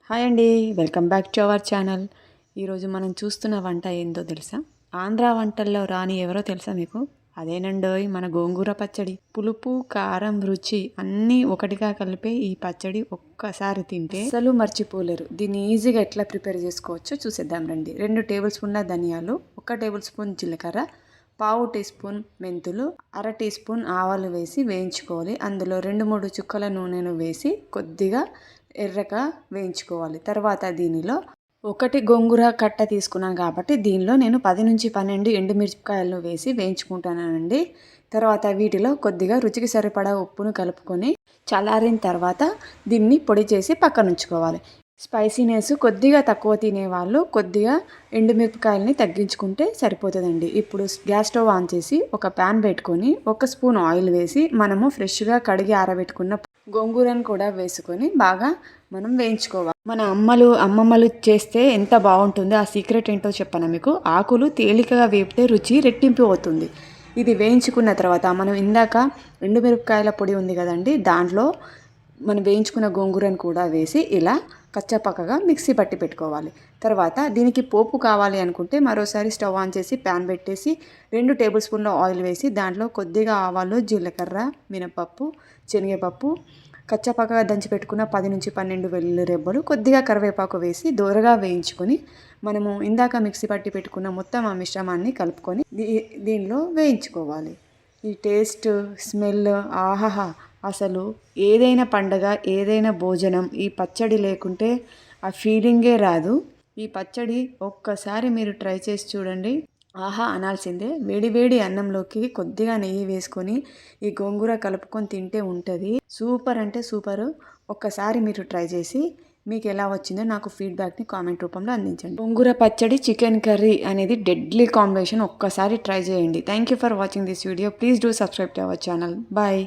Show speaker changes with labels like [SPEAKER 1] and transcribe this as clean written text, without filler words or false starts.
[SPEAKER 1] Hi అండి, welcome back to our channel. ఈరోజు మనం చూస్తున్న వంట ఏందో తెలుసా? ఆంధ్ర వంటల్లో రాని ఎవరో తెలుసా మీకు? అదేనండోయ్ మన గోంగూర పచ్చడి. పులుపు, కారం, రుచి అన్నీ ఒకటిగా కలిపే ఈ పచ్చడి ఒక్కసారి తింటే అసలు మర్చిపోలేరు. దీన్ని ఈజీగా ఎట్లా ప్రిపేర్ చేసుకోవచ్చో చూసేద్దాం రండి. 2 టేబుల్ స్పూన్ల ధనియాలు, 1 టేబుల్ స్పూన్ జీలకర్ర, పావు టీ స్పూన్ మెంతులు, అర టీ స్పూన్ ఆవాలు వేసి వేయించుకోవాలి. అందులో 2-3 చుక్కల నూనెను వేసి కొద్దిగా ఎర్రగా వేయించుకోవాలి. తర్వాత దీనిలో 1 గోంగూర కట్ట తీసుకున్నాను కాబట్టి దీనిలో నేను 10-12 ఎండుమిరపకాయలను వేసి వేయించుకుంటానండి. తర్వాత వీటిలో కొద్దిగా రుచికి సరిపడా ఉప్పును కలుపుకొని చల్లారిన తర్వాత దీన్ని పొడి చేసి పక్కన ఉంచుకోవాలి. స్పైసీనెస్ కొద్దిగా తక్కువ తినేవాళ్ళు కొద్దిగా ఎండుమిరపకాయలని తగ్గించుకుంటే సరిపోతుందండి. ఇప్పుడు గ్యాస్ స్టవ్ ఆన్ చేసి ఒక ప్యాన్ పెట్టుకొని 1 స్పూన్ ఆయిల్ వేసి మనము ఫ్రెష్గా కడిగి ఆరబెట్టుకున్న గోంగూరను కూడా వేసుకొని బాగా మనం వేయించుకోవాలి. మన అమ్మమ్మలు చేస్తే ఎంత బాగుంటుందో ఆ సీక్రెట్ ఏంటో చెప్పనా మీకు? ఆకులు తేలికగా వేపితే రుచి రెట్టింపు అవుతుంది. ఇది వేయించుకున్న తర్వాత మనం ఇందాక ఎండుమిరపకాయల పొడి ఉంది కదండి, దాంట్లో మనం వేయించుకున్న గోంగూరను కూడా వేసి ఇలా కచ్చపక్కగా మిక్సీ పట్టి పెట్టుకోవాలి. తర్వాత దీనికి పోపు కావాలి అనుకుంటే మరోసారి స్టవ్ ఆన్ చేసి ప్యాన్ పెట్టేసి 2 టేబుల్ స్పూన్ల ఆయిల్ వేసి దాంట్లో కొద్దిగా ఆవాలు, జీలకర్ర, మినపప్పు, శనగపప్పు, కచ్చపక్కగా దంచి పెట్టుకున్న 10-12 వెల్లుల్లి రెబ్బలు, కొద్దిగా కరివేపాకు వేసి దోరగా వేయించుకొని మనము ఇందాక మిక్సీ పట్టి పెట్టుకున్న మొత్తం ఆ మిశ్రమాన్ని కలుపుకొని దీనిలో వేయించుకోవాలి. ఈ టేస్ట్, స్మెల్ ఆహాహా! అసలు ఏదైనా పండగ, ఏదైనా భోజనం ఈ పచ్చడి లేకుంటే ఆ ఫీలింగే రాదు. ఈ పచ్చడి ఒక్కసారి మీరు ట్రై చేసి చూడండి, ఆహా అనాల్సిందే. వేడి వేడి అన్నంలోకి కొద్దిగా నెయ్యి వేసుకొని ఈ గోంగూర కలుపుకొని తింటే ఉంటుంది సూపర్ అంటే సూపరు. ఒక్కసారి మీరు ట్రై చేసి మీకు ఎలా వచ్చిందో నాకు ఫీడ్బ్యాక్ని కామెంట్ రూపంలో అందించండి. గోంగూర పచ్చడి, చికెన్ కర్రీ అనేది డెడ్లీ కాంబినేషన్. ఒక్కసారి ట్రై చేయండి. Thank you for watching this video. Please do subscribe to our channel. Bye.